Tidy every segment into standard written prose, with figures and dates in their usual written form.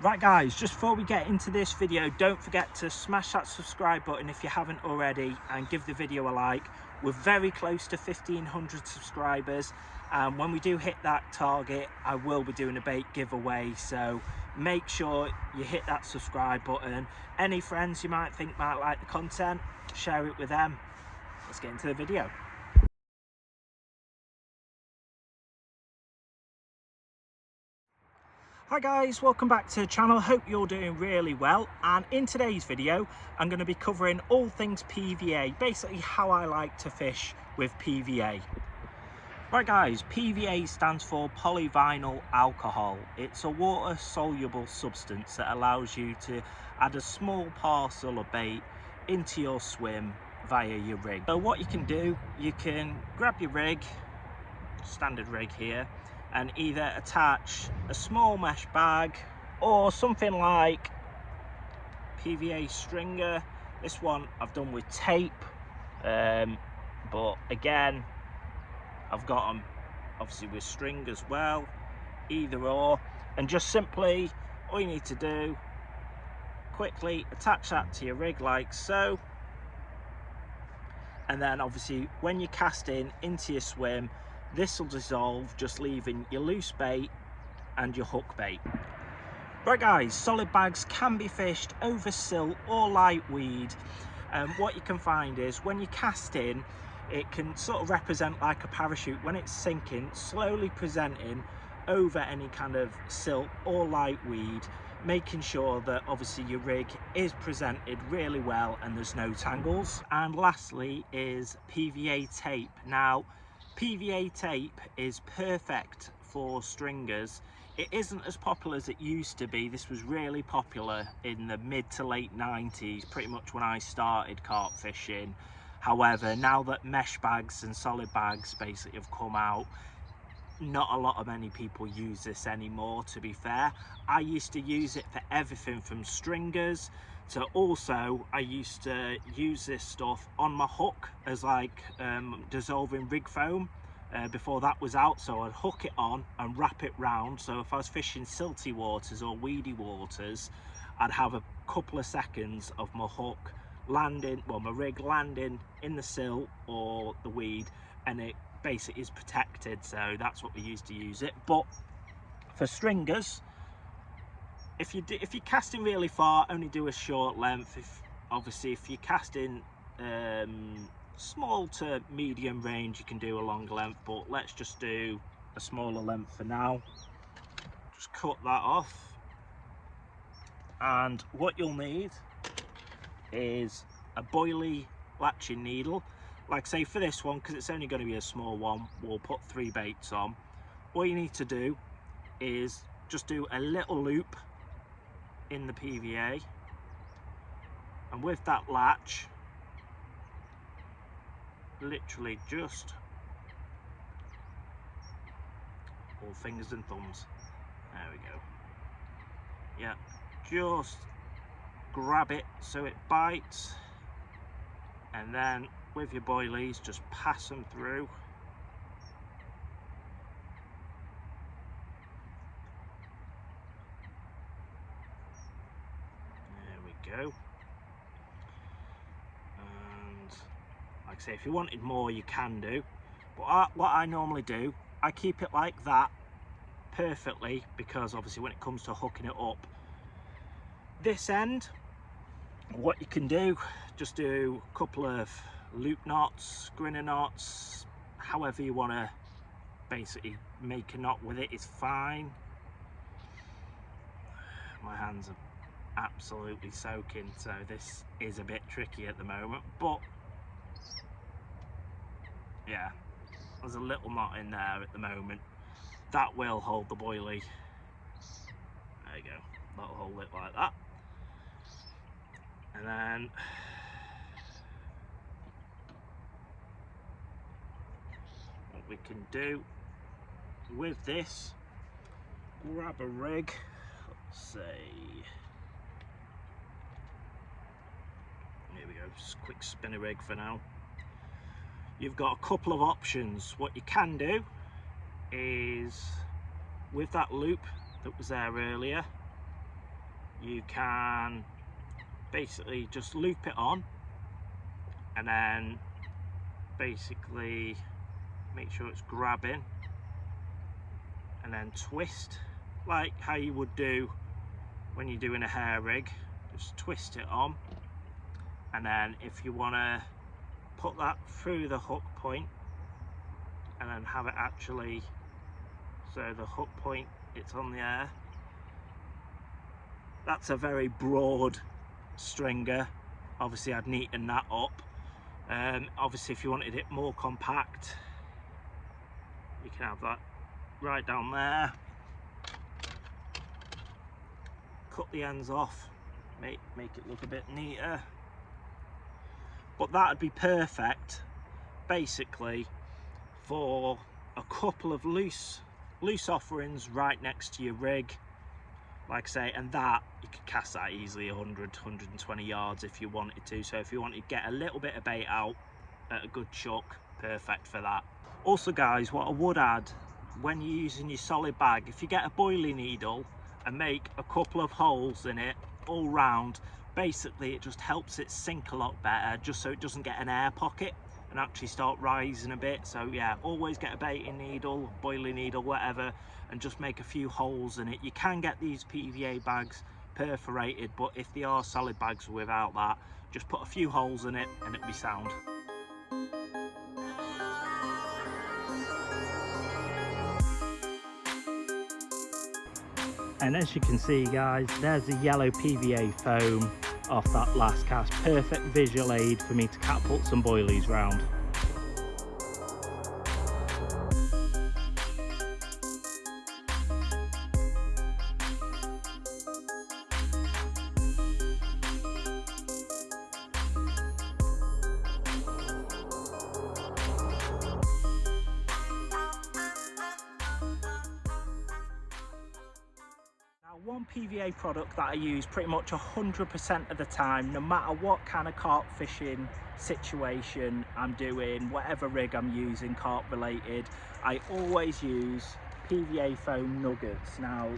Right guys, just before we get into this video, don't forget to smash that subscribe button if you haven't already, and give the video a like. We're very close to 1,500 subscribers, and when we do hit that target, I will be doing a bait giveaway, so make sure you hit that subscribe button. Any friends you might think might like the content, share it with them. Let's get into the video. Hi guys, welcome back to the channel. Hope you're doing really well, and in today's video I'm going to be covering all things PVA, basically how I like to fish with PVA. Right guys, PVA stands for polyvinyl alcohol. It's a water soluble substance that allows you to add a small parcel of bait into your swim via your rig. So what you can do, you can grab your rig, standard rig here, and either attach a small mesh bag or something like PVA stringer. This one I've done with tape, but again I've got them obviously with string as well, either or. And just simply, all you need to do, quickly attach that to your rig like so, and then obviously when you cast into your swim, this will dissolve, just leaving your loose bait and your hook bait. Right guys, solid bags can be fished over silt or light weed. What you can find is when you cast in, it can sort of represent like a parachute when it's sinking, slowly presenting over any kind of silt or light weed, making sure that obviously your rig is presented really well and there's no tangles. And lastly is PVA tape. Now PVA tape is perfect for stringers. It isn't as popular as it used to be. This was really popular in the mid to late 90s, pretty much when I started carp fishing. However, now that mesh bags and solid bags basically have come out, not a lot of many people use this anymore, to be fair. I used to use it for everything from stringers to also I used to use this stuff on my hook as like dissolving rig foam before that was out. So I'd hook it on and wrap it round, so if I was fishing silty waters or weedy waters, I'd have a couple of seconds of my hook landing, well my rig landing in the silt or the weed, and it basically is protected. So that's what we used to use it. But for stringers, if you're casting really far, only do a short length. If you're casting small to medium range, you can do a longer length, but let's just do a smaller length for now. Just cut that off, and what you'll need is a boilie latching needle. Like say for this one, because it's only going to be a small one, we'll put 3 baits on. All you need to do is just do a little loop in the PVA, and with that latch, literally just all fingers and thumbs, there we go, yeah, just grab it so it bites, and then with your boilies just pass them through. There we go. And like I say, if you wanted more you can do, but what I normally do, I keep it like that perfectly, because obviously when it comes to hooking it up, this end, what you can do, just do a couple of loop knots, grinner knots, however you want to basically make a knot with it is fine. My hands are absolutely soaking, so this is a bit tricky at the moment, but yeah, there's a little knot in there at the moment that will hold the boilie. There you go, that'll hold it like that. And then what we can do with this, grab a rig, let's say, here we go, just a quick spinner rig for now. You've got a couple of options. What you can do is, with that loop that was there earlier, you can basically just loop it on and then basically make sure it's grabbing and then twist like how you would do when you're doing a hair rig. Just twist it on, and then if you want to put that through the hook point and then have it actually, so the hook point, it's on the air. That's a very broad stringer. Obviously I'd neaten that up. Obviously if you wanted it more compact, you can have that right down there. Cut the ends off, make it look a bit neater. But that would be perfect basically for a couple of loose offerings right next to your rig, like I say, and that you could cast that easily 100-120 yards if you wanted to. So if you wanted to get a little bit of bait out at a good chuck, perfect for that. Also guys, what I would add, when you're using your solid bag, if you get a boilie needle and make a couple of holes in it all round, basically it just helps it sink a lot better, just so it doesn't get an air pocket and actually start rising a bit. So yeah, always get a baiting needle, boilie needle, whatever, and just make a few holes in it. You can get these PVA bags perforated, but if they are solid bags without that, just put a few holes in it and it'll be sound. And as you can see guys, there's the yellow PVA foam off that last cast. Perfect visual aid for me to catapult some boilies round. One PVA product that I use pretty much 100% of the time, no matter what kind of carp fishing situation I'm doing, whatever rig I'm using carp related, I always use PVA foam nuggets. Now,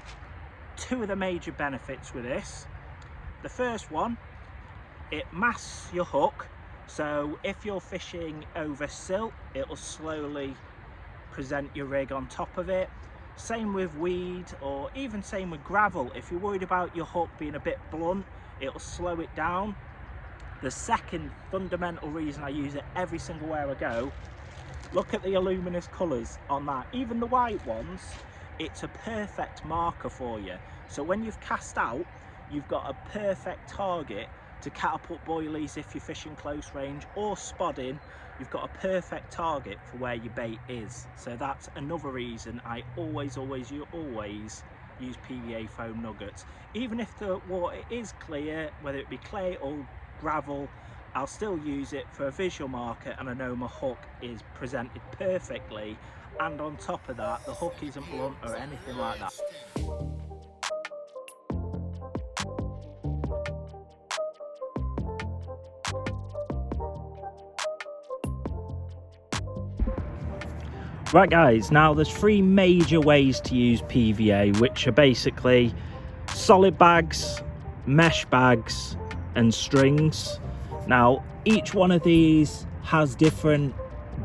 two of the major benefits with this. The first one, it masks your hook, so if you're fishing over silt, it will slowly present your rig on top of it. Same with weed, or even same with gravel. If you're worried about your hook being a bit blunt, it'll slow it down. The second fundamental reason I use it every single where I go, look at the luminous colours on that. Even the white ones, it's a perfect marker for you. So when you've cast out, you've got a perfect target to catapult boilies if you're fishing close range, or spodding. You've got a perfect target for where your bait is. So that's another reason I always use PVA foam nuggets. Even if the water is clear, whether it be clay or gravel, I'll still use it for a visual marker, and I know my hook is presented perfectly, and on top of that the hook isn't blunt or anything like that. Right guys, now there's three major ways to use PVA, which are basically solid bags, mesh bags and strings. Now each one of these has different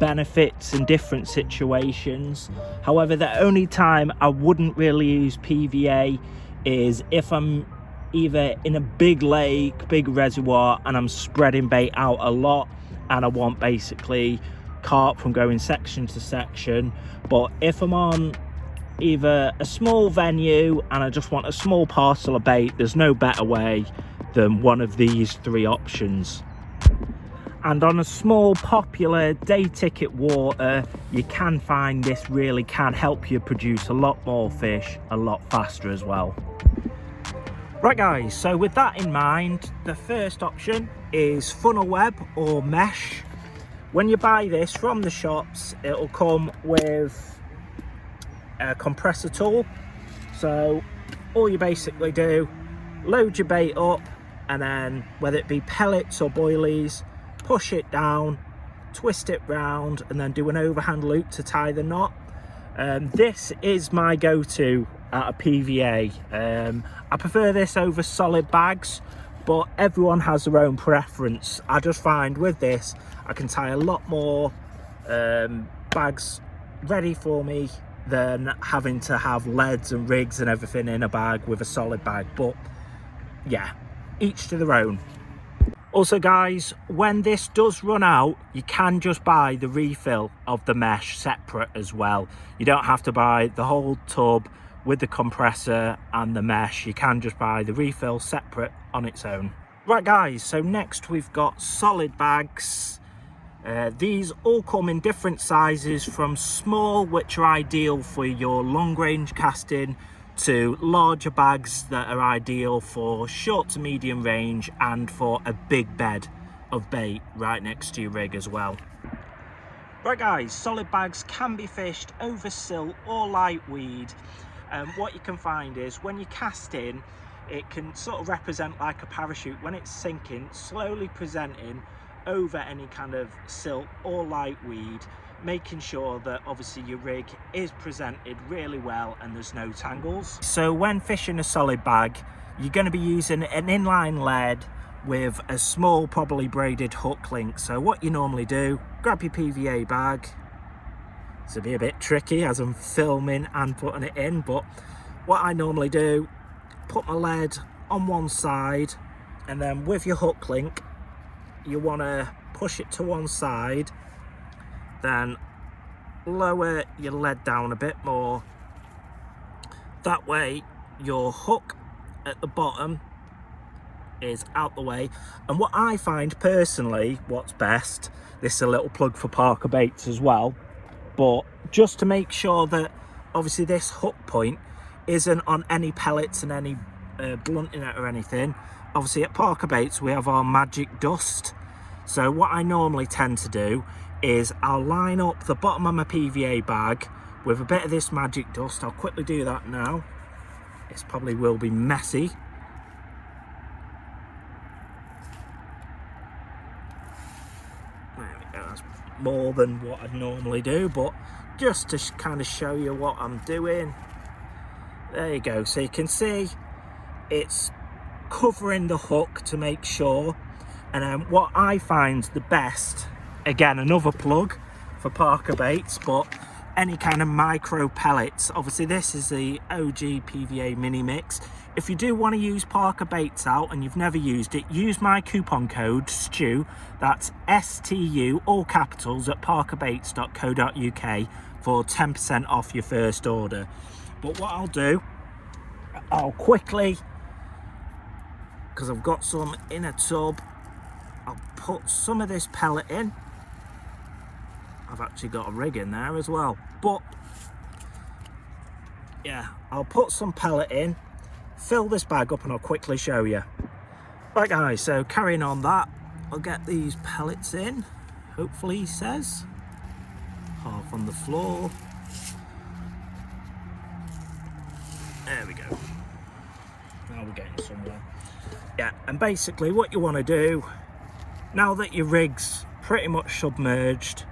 benefits in different situations. However, the only time I wouldn't really use PVA is if I'm either in a big lake, big reservoir, and I'm spreading bait out a lot and I want basically carp from going section to section. But if I'm on either a small venue and I just want a small parcel of bait, there's no better way than one of these three options. And on a small popular day ticket water, you can find this really can help you produce a lot more fish a lot faster as well. Right guys, so with that in mind, the first option is funnel web or mesh. When you buy this from the shops, it'll come with a compressor tool. So all you basically do, load your bait up, and then whether it be pellets or boilies, push it down, twist it round, and then do an overhand loop to tie the knot. This is my go-to out of PVA. I prefer this over solid bags, but everyone has their own preference. I just find with this I can tie a lot more bags ready for me than having to have leads and rigs and everything in a bag with a solid bag. But yeah, each to their own. Also guys, when this does run out, you can just buy the refill of the mesh separate as well. You don't have to buy the whole tub with the compressor and the mesh. You can just buy the refill separate on its own. Right guys, so next we've got solid bags. These all come in different sizes, from small, which are ideal for your long range casting, to larger bags that are ideal for short to medium range and for a big bed of bait right next to your rig as well. Right guys, solid bags can be fished over silt or light weed. What you can find is when you cast in, it can sort of represent like a parachute when it's sinking, slowly presenting over any kind of silt or light weed, making sure that obviously your rig is presented really well and there's no tangles. So when fishing a solid bag, you're going to be using an inline lead with a small, probably braided hook link. So what you normally do, grab your PVA bag. This will be a bit tricky as I'm filming and putting it in, but what I normally do, put my lead on one side, and then with your hook link, you want to push it to one side, then lower your lead down a bit more. That way your hook at the bottom is out the way. And what I find personally, what's best, this is a little plug for Parker Baits as well, but just to make sure that obviously this hook point isn't on any pellets and any blunting it or anything. Obviously at Parker Baits we have our magic dust. So what I normally tend to do is I'll line up the bottom of my PVA bag with a bit of this magic dust. I'll quickly do that now. This probably will be messy. There we go, that's more than what I'd normally do, but just to kind of show you what I'm doing. There you go, so you can see it's covering the hook to make sure. And then what I find the best, again another plug for Parker Baits, but any kind of micro pellets. Obviously this is the OG PVA mini mix. If you do want to use Parker Baits out and you've never used it, use my coupon code STU, that's STU, all capitals, at parkerbaits.co.uk for 10% off your first order. But what I'll do, I'll quickly, because I've got some in a tub, I'll put some of this pellet in. I've actually got a rig in there as well, but yeah, I'll put some pellet in, fill this bag up, and I'll quickly show you. Right guys, so carrying on that, I'll get these pellets in, hopefully, he says. Half on the floor. There we go. Now we're getting somewhere. Yeah, and basically what you want to do, now that your rig's pretty much submerged,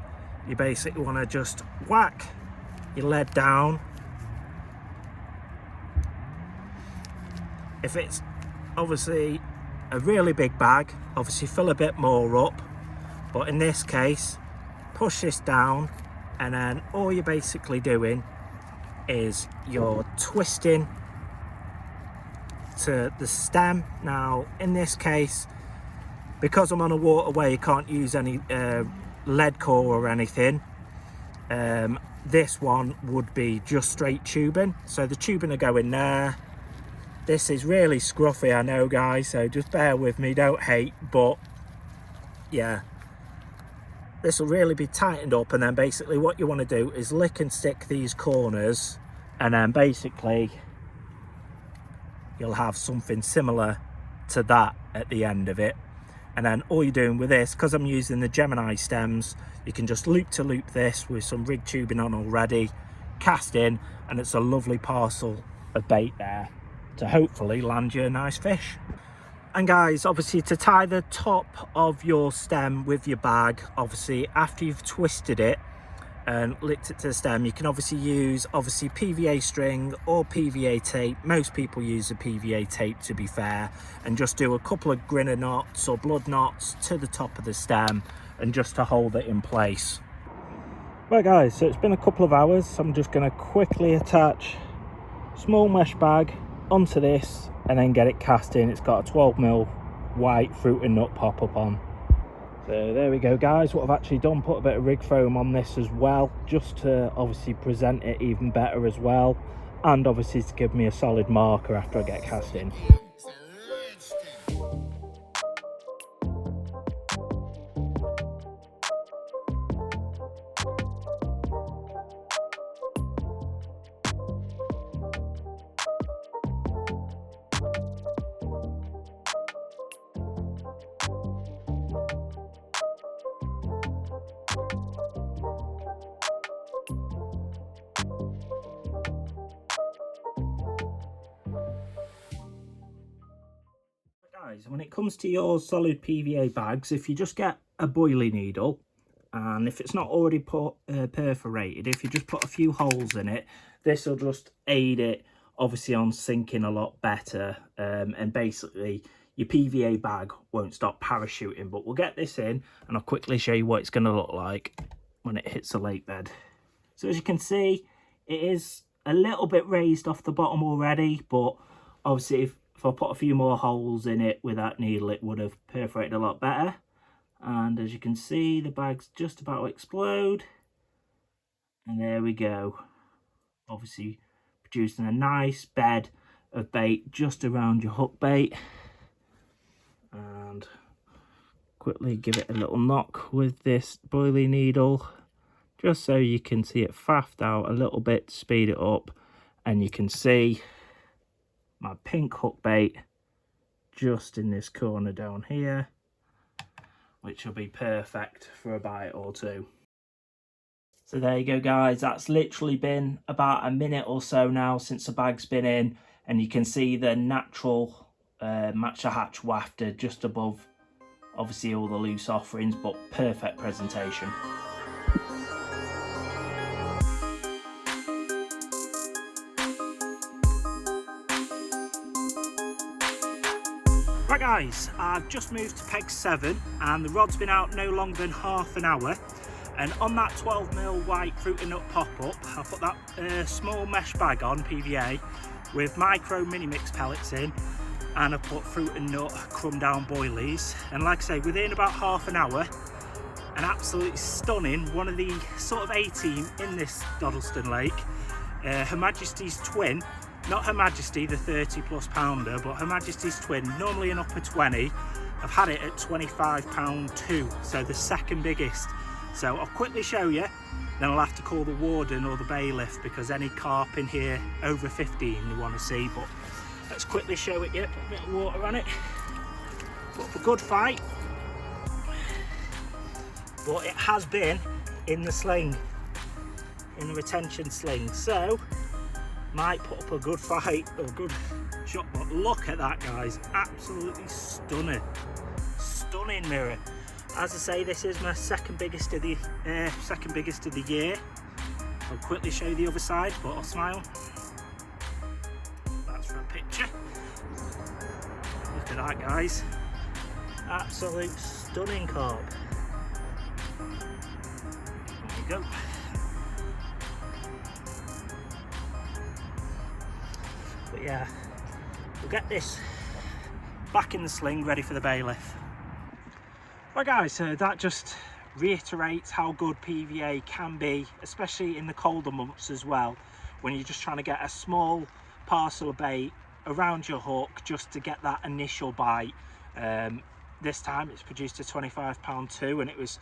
you basically want to just whack your lead down. If it's obviously a really big bag, obviously fill a bit more up, but in this case push this down, and then all you're basically doing is you're twisting to the stem. Now in this case, because I'm on a waterway, you can't use any lead core or anything. This one would be just straight tubing, so the tubing will go in there. This is really scruffy, I know guys, so just bear with me, don't hate, but yeah, this will really be tightened up. And then basically what you want to do is lick and stick these corners, and then basically you'll have something similar to that at the end of it. And then all you're doing with this, because I'm using the Gemini stems, you can just loop to loop this with some rig tubing on already, cast in, and it's a lovely parcel of bait there to hopefully land you a nice fish. And guys, obviously to tie the top of your stem with your bag, obviously after you've twisted it, and licked it to the stem. You can obviously use PVA string or PVA tape. Most people use a PVA tape, to be fair, and just do a couple of grinner knots or blood knots to the top of the stem and just to hold it in place. Right guys, so it's been a couple of hours, so I'm just going to quickly attach a small mesh bag onto this and then get it cast in. It's got a 12mm white fruit and nut pop-up on. So there we go guys, what I've actually done, put a bit of rig foam on this as well, just to obviously present it even better as well, and obviously to give me a solid marker after I get cast in. Guys, when it comes to your solid PVA bags, if you just get a boilie needle, and if it's not already perforated, if you just put a few holes in it, this will just aid it obviously on sinking a lot better, and basically your PVA bag won't stop parachuting. But we'll get this in and I'll quickly show you what it's going to look like when it hits the lake bed. So as you can see, it is a little bit raised off the bottom already, but obviously if I put a few more holes in it with that needle, it would have perforated a lot better. And as you can see, the bag's just about to explode. And there we go. Obviously producing a nice bed of bait just around your hook bait. And quickly give it a little knock with this boilie needle, just so you can see it faffed out a little bit to speed it up. And you can see my pink hook bait just in this corner down here, which will be perfect for a bite or two. So there you go guys, that's literally been about a minute or so now since the bag's been in, and you can see the natural match the hatch wafted just above obviously all the loose offerings, but perfect presentation. Right guys, I've just moved to peg 7 and the rod's been out no longer than half an hour, and on that 12mm white fruit and nut pop-up I put that small mesh bag on PVA with micro mini mix pellets in, and I put fruit and nut crumb down boilies, and like I say, within about half an hour, an absolutely stunning, one of the sort of 18 in this Doddleston Lake, Her Majesty's twin. Not Her Majesty, the 30+ pounder, but Her Majesty's twin, normally an upper 20. I've had it at £25 too, so the second biggest. So I'll quickly show you, then I'll have to call the warden or the bailiff, because any carp in here over 15 you want to see. But let's quickly show it you, put a bit of water on it. Put up a good fight. But it has been in the sling, in the retention sling, so might put up a good fight or a good shot. But look at that guys, absolutely stunning, stunning mirror. As I say, this is my second biggest of the year. I'll quickly show you the other side, but I'll smile. That's for a picture. Look at that guys, absolute stunning carp. There you go. But yeah, we'll get this back in the sling ready for the bailiff. Right guys, so that just reiterates how good PVA can be, especially in the colder months as well, when you're just trying to get a small parcel of bait around your hook just to get that initial bite. This time it's produced a £25 too, and it was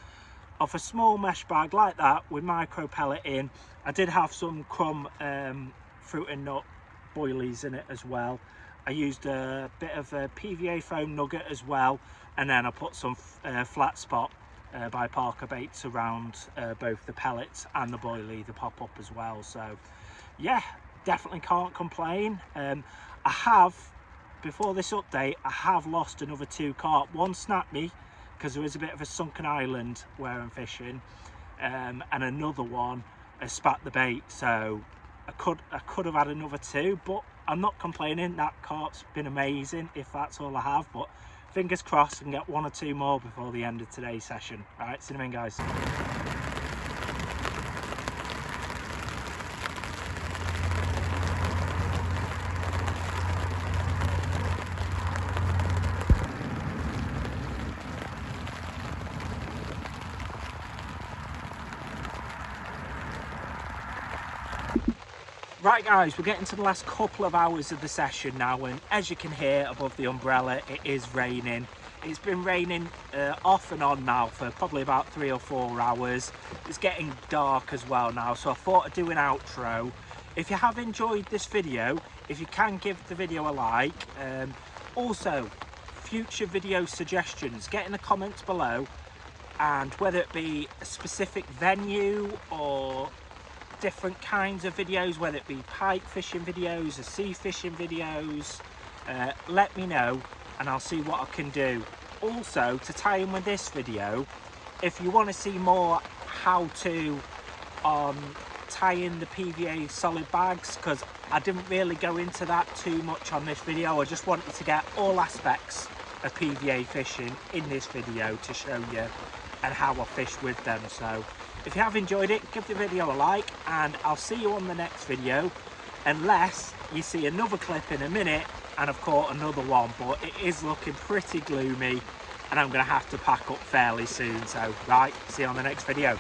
off a small mesh bag like that with micro pellet in. I did have some crumb fruit and nut boilies in it as well. I used a bit of a PVA foam nugget as well, and then I put some flat spot by Parker baits around both the pellets and the boilie, the pop-up as well. So yeah, definitely can't complain. I have, before this update, I have lost another 2 carp. One snapped me because there is a bit of a sunken island where I'm fishing, and another one has spat the bait. So I could have had another 2, but I'm not complaining. That carp's been amazing if that's all I have, but fingers crossed I can get 1 or 2 more before the end of today's session. Right, see you in a minute, guys. Right guys, we're getting to the last couple of hours of the session now, and as you can hear above the umbrella, it is raining. It's been raining off and on now for probably about 3 or 4 hours. It's getting dark as well now, so I thought I'd do an outro. If you have enjoyed this video, if you can give the video a like. Also, future video suggestions, get in the comments below, and whether it be a specific venue or different kinds of videos, whether it be pike fishing videos or sea fishing videos, let me know and I'll see what I can do. Also, to tie in with this video, if you want to see more how to tie in the PVA solid bags, because I didn't really go into that too much on this video. I just wanted to get all aspects of PVA fishing in this video to show you and how I fish with them. So if you have enjoyed it, give the video a like, and I'll see you on the next video, unless you see another clip in a minute and I've caught another one. But it is looking pretty gloomy and I'm going to have to pack up fairly soon. So right, see you on the next video.